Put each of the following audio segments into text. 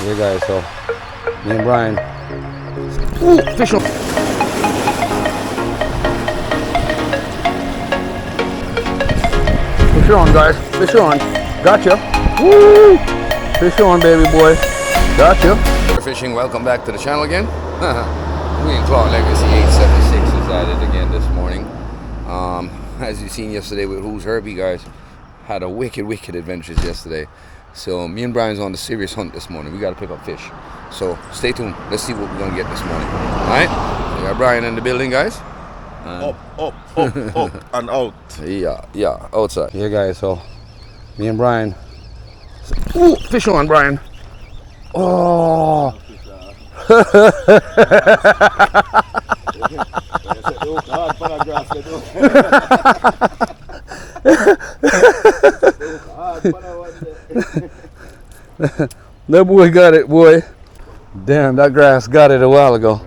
Here guys, so me and Brian. Ooh, fish on. Fish on guys, fish on. Gotcha. Woo! Fish on baby boy. Gotcha. Fishing, welcome back to the channel again. Me and ClarxLegacy876 is at it again this morning. As you seen yesterday with Who's Herbie guys, had a wicked adventures yesterday. So me and Brian's on the serious hunt this morning. We got to pick up fish. So stay tuned. Let's see what we're going to get this morning. All right? We got Brian in the building, guys. Up, and out. Yeah, outside. Here, guys, so me and Brian. Ooh, fish on, Brian. Oh. That boy got it, boy. Damn, that grass got it a while ago.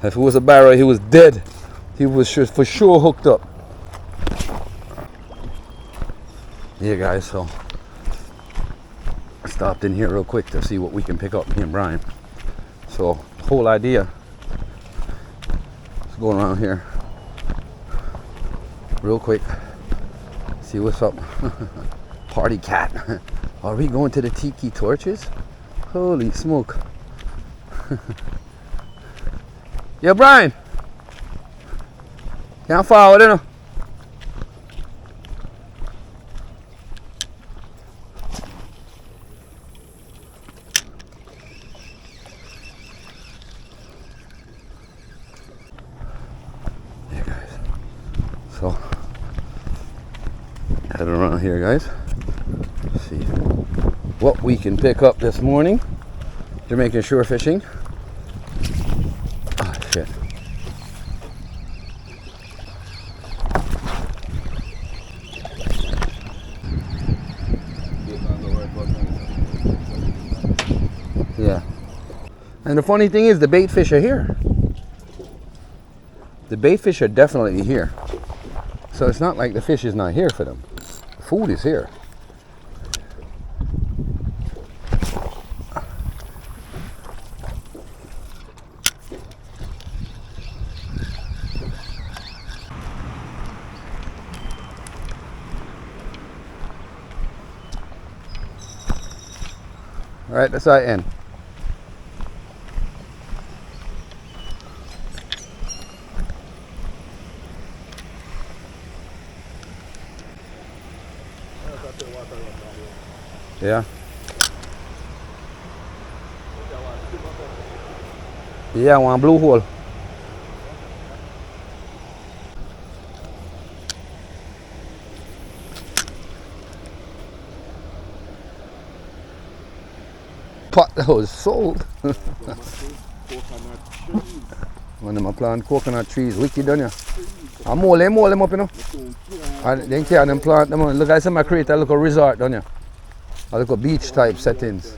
If it was a barrow, he was dead. He was for sure hooked up. Yeah, guys, so I stopped in here real quick to see what we can pick up, me and Brian. So, whole idea is going around here real quick, see what's up. Party cat. Are we going to the tiki torches? Holy smoke. Yeah, Brian. Can't follow it, you know. Yeah, guys. So, heading around here, guys. Let's see what we can pick up this morning. Jamaican shore fishing. Oh, shit. Yeah. And the funny thing is, the bait fish are here. The bait fish are definitely here. So it's not like the fish is not here for them. The food is here. All right, that's our end. Yeah. Yeah, one blue hole. Pot that was sold. One of them plant coconut trees, wicked done ya. I mold them up, you know. And then carry them plant them on. Look, I said I create a little resort done ya. A little beach type settings.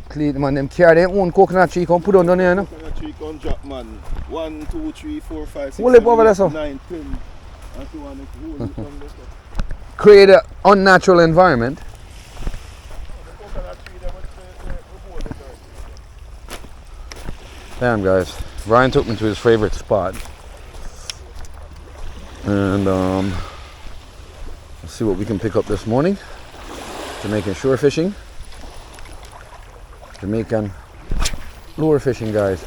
Clean man, them carry their own coconut tree, come put on down here, you know. Coconut tree come drop, man. 1, 2, 3, 4, 5, 6, Hold it over there, so. 9, 10. And so on. Create an unnatural environment. Damn, guys. Brian took me to his favorite spot. And let's see what we can pick up this morning. Jamaican shore fishing. Jamaican lure fishing, guys.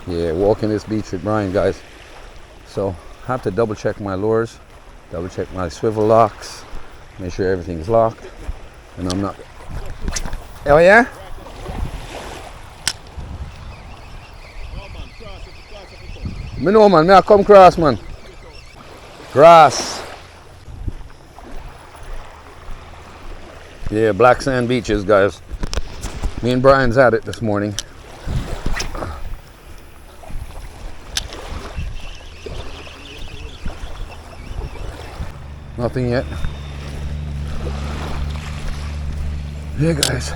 Yeah, walking this beach with Brian, guys. So, have to double check my lures, double check my swivel locks, make sure everything's locked, and I'm not. Oh yeah? Me know, man. Me I come cross, man. Grass. Yeah, black sand beaches, guys. Me and Brian's at it this morning. Nothing yet. Yeah, guys.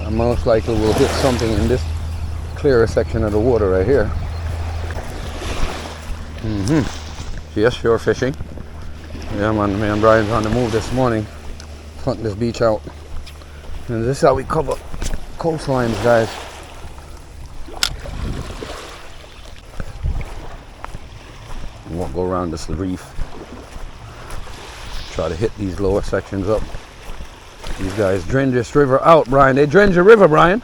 I most likely will hit something in this clearer section of the water right here. Yes, shore fishing. Yeah, man, me and Brian's on the move this morning, hunting this beach out. And this is how we cover coastlines, guys. We'll go around this reef. Try to hit these lower sections up. These guys drain this river out, Brian. They drench the river, Brian.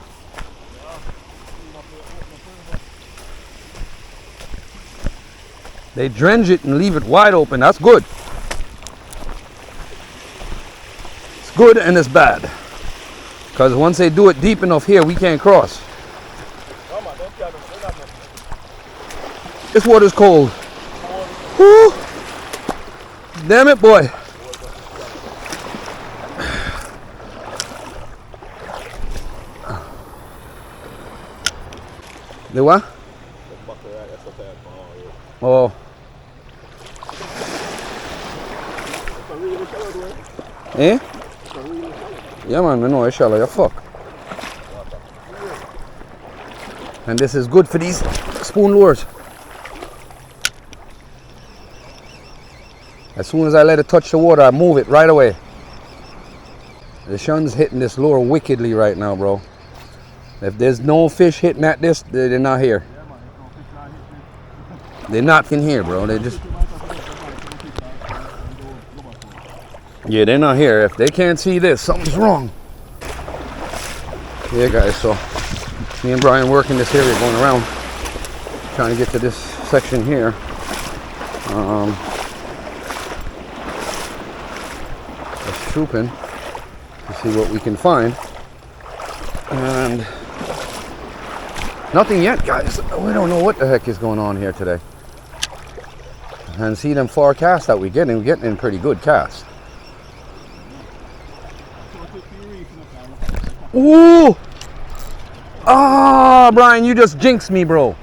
They drench it and leave it wide open. That's good. It's good and it's bad. Because once they do it deep enough here, we can't cross. This water's cold. Woo! Damn it, boy. The what? Oh. Eh? Yeah, man, I know, inshallah, you're fuck. And this is good for these spoon lures. As soon as I let it touch the water, I move it right away. The sun's hitting this lure wickedly right now, bro. If there's no fish hitting at this, they're not here. They're not in here, bro. They just... Yeah, they're not here. If they can't see this, something's wrong. Yeah, guys, so me and Brian working this area, going around, trying to get to this section here. Just trooping to see what we can find. And nothing yet, guys. We don't know what the heck is going on here today. And see them far casts that we're getting in pretty good casts. Ooh! Ah, Brian, you just jinxed me, bro.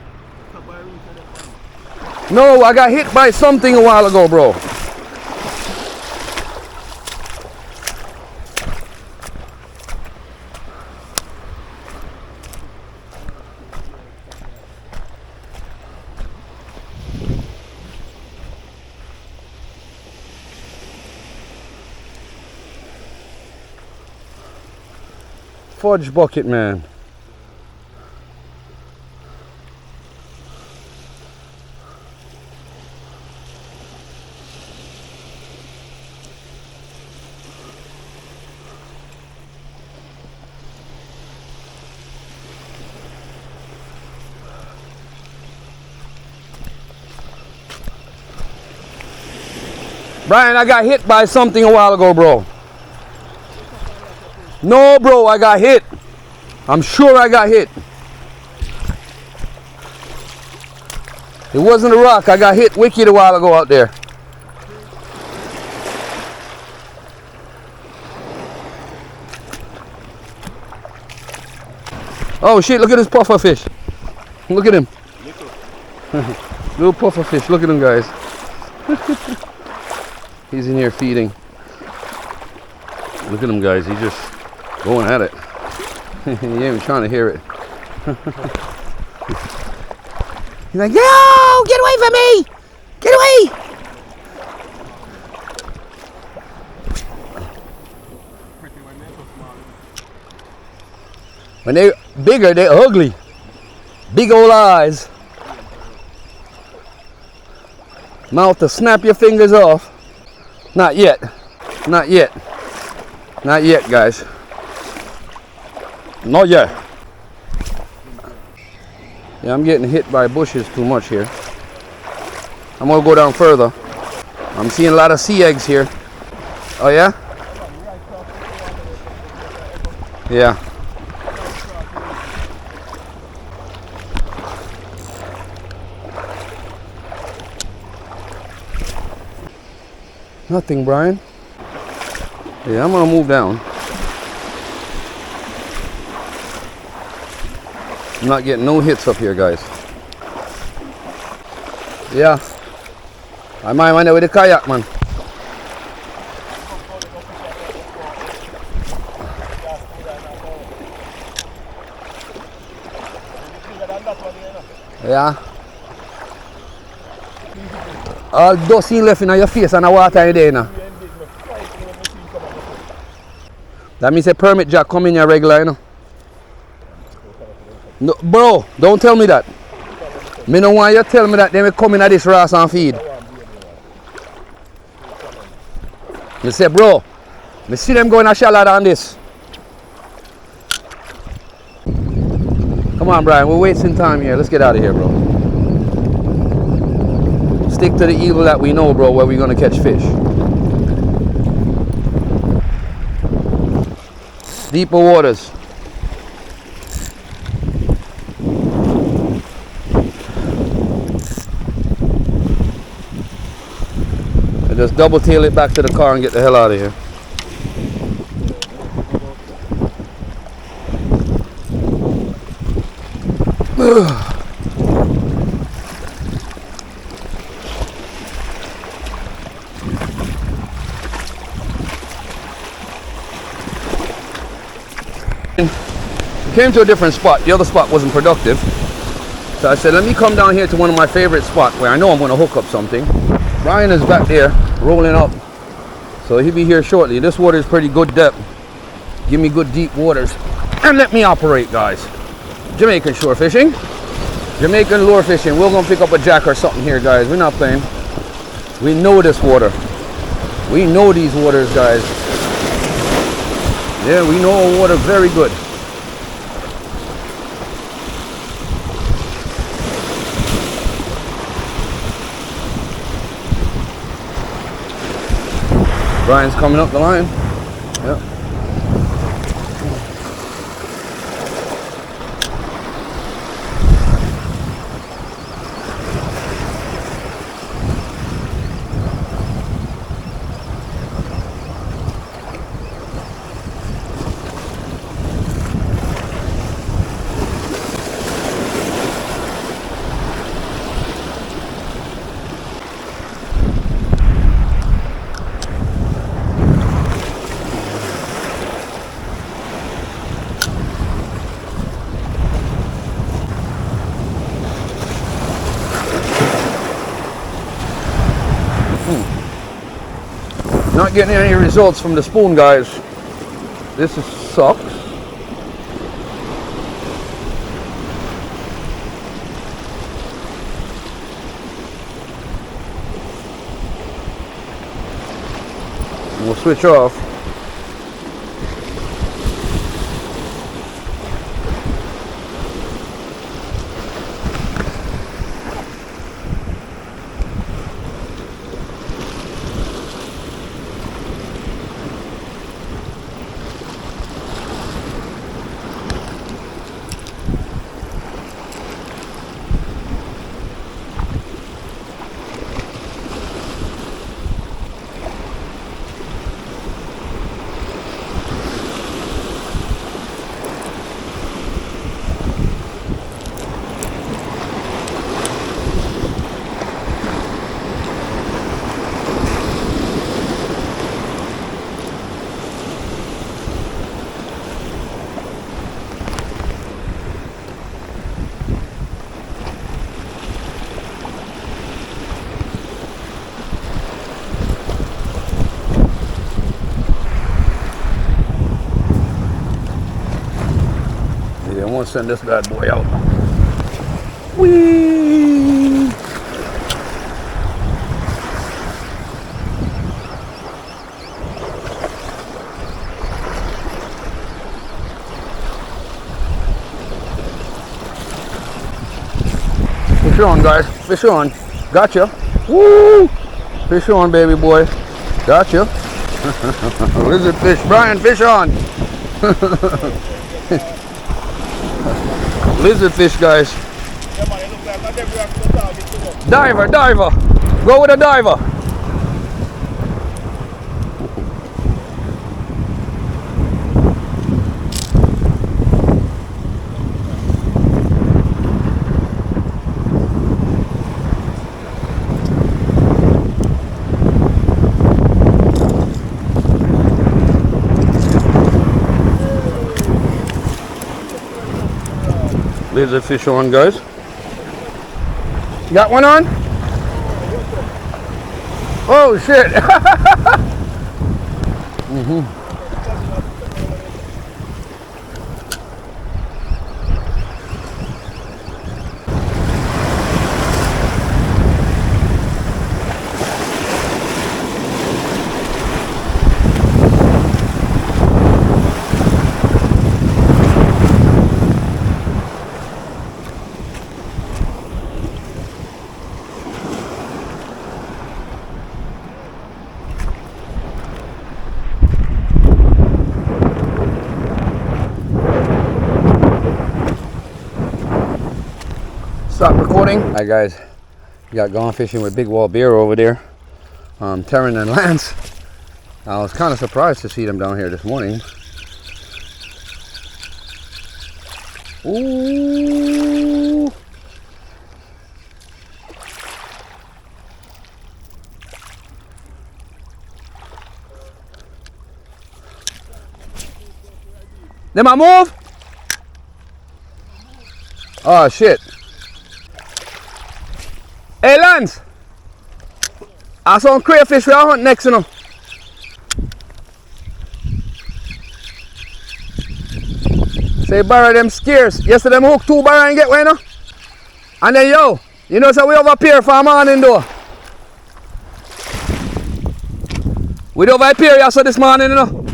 No, I got hit by something a while ago, bro. Fudge bucket, man. Brian, I got hit by something a while ago, bro. No, bro, I got hit. I'm sure I got hit. It wasn't a rock. I got hit wicked a while ago out there. Oh shit, look at this puffer fish. Look at him. Little puffer fish. Look at him, guys. He's in here feeding. Look at him, guys. He's just going at it. He ain't even trying to hear it. He's like, yo, get away from me! Get away! When they're bigger, they're ugly. Big old eyes. Mouth to snap your fingers off. Not yet. Not yet. Not yet, guys. Not yet. Yeah, I'm getting hit by bushes too much here. I'm gonna go down further. I'm seeing a lot of sea eggs here. Oh yeah? Yeah. Nothing, Brian. Yeah, I'm gonna move down. I'm not getting no hits up here, guys. Yeah. I might wind up with a kayak, man. Yeah. All dusty left in your face and the water in there now. That means a permit jack come in your regular, you know. No, bro, don't tell me that. Me no want you tell me that they will come in at this grass and feed. Me say, bro, me see them going a shallow than this. Come on, Brian, we're wasting time here. Let's get out of here, bro. Stick to the eagle that we know, bro, where we're gonna catch fish. Deeper waters. I just double tail it back to the car and get the hell out of here. Came to a different spot. The other spot wasn't productive. So I said, let me come down here to one of my favorite spots where I know I'm going to hook up something. Ryan is back there rolling up. So he'll be here shortly. This water is pretty good depth. Give me good deep waters. And let me operate, guys. Jamaican shore fishing. Jamaican lure fishing. We're going to pick up a jack or something here, guys. We're not playing. We know this water. We know these waters, guys. Yeah, we know our water very good. Brian's coming up the line. Yep. Not getting any results from the spoon, guys. This sucks. We'll switch off. I want to send this bad boy out. Whee! Fish on, guys. Fish on. Gotcha. Woo! Fish on, baby boy. Gotcha. Lizard fish. Brian, fish on. Lizard fish, guys. Diver, diver. Go with a diver. Lizard fish on, guys. Got one on? Oh shit. Stop recording. Alright guys, we got gone fishing with Big Wall Beer over there. Terran and Lance. I was kind of surprised to see them down here this morning. Ooh. Them a move? Oh shit. Hey Lance, I saw some crayfish we are hunting next to them. Say barra them scarce. Yesterday them hook 2 barra and get one, you know? And then yo, you know so we over here for a morning though. We over here yesterday this morning, you know.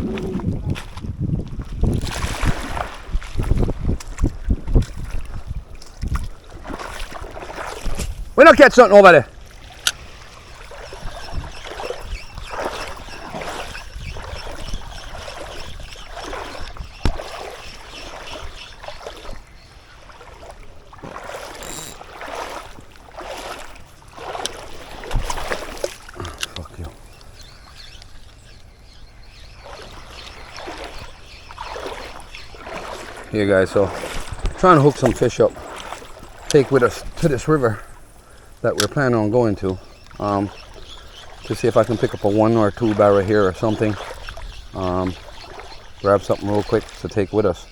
We don't catch something over there. Fuck you. Here guys, so trying to hook some fish up. Take with us to this river that we're planning on going to see if I can pick up a 1 or 2 barra here or something. Grab something real quick to take with us.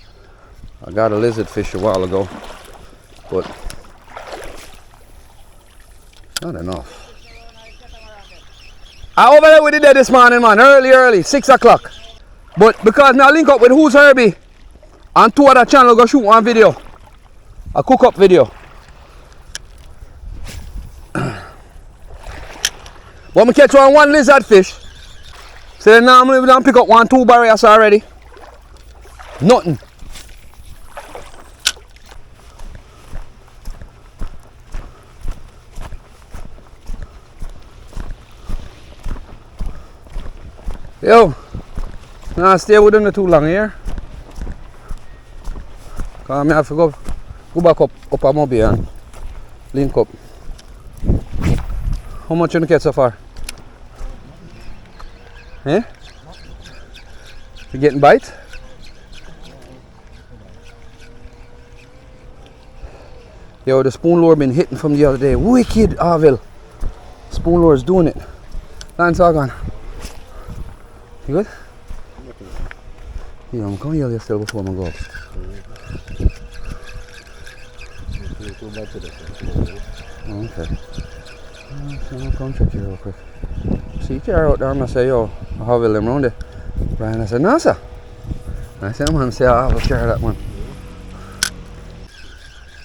I got a lizard fish a while ago, but not enough. I over there with it there this morning, man, early, 6 o'clock. But because now I link up with Who's Herbie and 2 other channels go shoot one video, a cook up video. But I catch one lizard fish. So then normally we don't pick up 1, 2 barriers already. Nothing. Yo, nah, stay with them too long here. Cause I have to go back up a mobile and link up. How much you catch so far? Eh? You getting bite? Yo, the spoon lure been hitting from the other day. Wicked, Arville. Spoon lure is doing it. Lance, all gone. You good? Yeah, I'm going to yell you still before I go up. Okay. So come check you real quick. See Car out there and I say, yo, how will them round it? Brian, I said, no sir. And I said, man, say, I have a Car that one.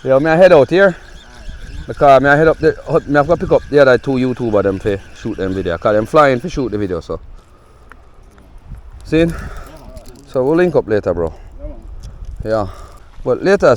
Yo, may I head out here? Because may I head up there, may I have to pick up the other 2 YouTubers them for shoot them video. Because them flying for shoot the video, so. See? So we'll link up later, bro. Yeah. But later.